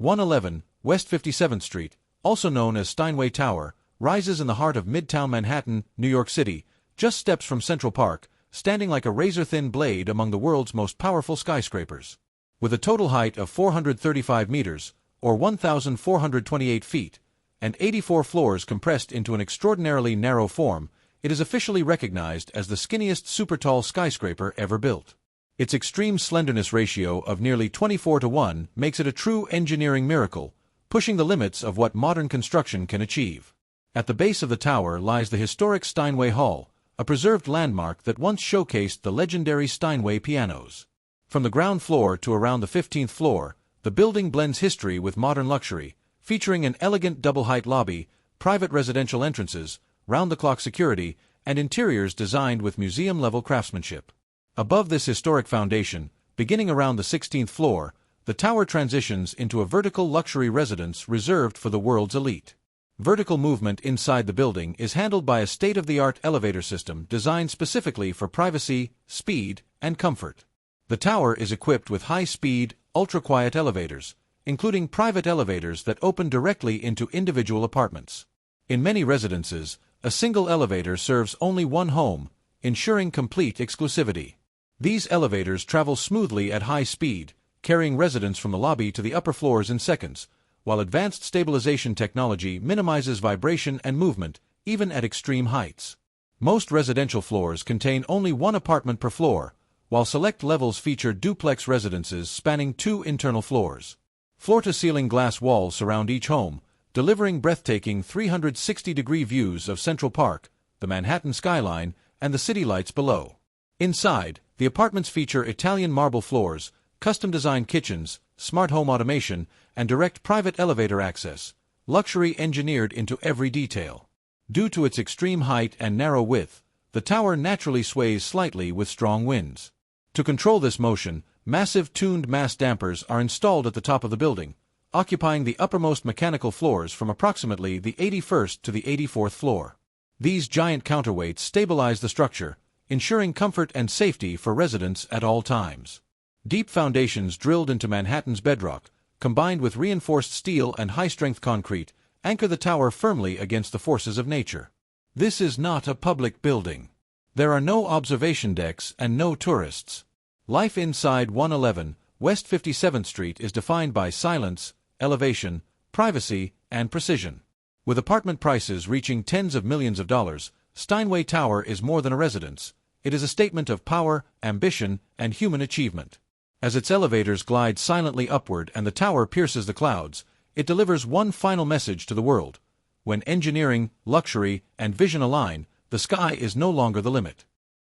111 West 57th Street, also known as Steinway Tower, rises in the heart of Midtown Manhattan, New York City, just steps from Central Park, standing like a razor-thin blade among the world's most powerful skyscrapers. With a total height of 435 meters, or 1,428 feet, and 84 floors compressed into an extraordinarily narrow form, it is officially recognized as the skinniest super-tall skyscraper ever built. Its extreme slenderness ratio of nearly 24:1 makes it a true engineering miracle, pushing the limits of what modern construction can achieve. At the base of the tower lies the historic Steinway Hall, a preserved landmark that once showcased the legendary Steinway pianos. From the ground floor to around the 15th floor, the building blends history with modern luxury, featuring an elegant double-height lobby, private residential entrances, round-the-clock security, and interiors designed with museum-level craftsmanship. Above this historic foundation, beginning around the 16th floor, the tower transitions into a vertical luxury residence reserved for the world's elite. Vertical movement inside the building is handled by a state-of-the-art elevator system designed specifically for privacy, speed, and comfort. The tower is equipped with high-speed, ultra-quiet elevators, including private elevators that open directly into individual apartments. In many residences, a single elevator serves only one home, ensuring complete exclusivity. These elevators travel smoothly at high speed, carrying residents from the lobby to the upper floors in seconds, while advanced stabilization technology minimizes vibration and movement, even at extreme heights. Most residential floors contain only one apartment per floor, while select levels feature duplex residences spanning 2 internal floors. Floor-to-ceiling glass walls surround each home, delivering breathtaking 360-degree views of Central Park, the Manhattan skyline, and the city lights below. Inside, the apartments feature Italian marble floors, custom-designed kitchens, smart home automation, and direct private elevator access, luxury engineered into every detail. Due to its extreme height and narrow width, the tower naturally sways slightly with strong winds. To control this motion, massive tuned mass dampers are installed at the top of the building, occupying the uppermost mechanical floors from approximately the 81st to the 84th floor. These giant counterweights stabilize the structure, ensuring comfort and safety for residents at all times. Deep foundations drilled into Manhattan's bedrock, combined with reinforced steel and high-strength concrete, anchor the tower firmly against the forces of nature. This is not a public building. There are no observation decks and no tourists. Life inside 111 West 57th Street is defined by silence, elevation, privacy, and precision. With apartment prices reaching tens of millions of dollars, Steinway Tower is more than a residence. It is a statement of power, ambition, and human achievement. As its elevators glide silently upward and the tower pierces the clouds, it delivers one final message to the world. When engineering, luxury, and vision align, the sky is no longer the limit.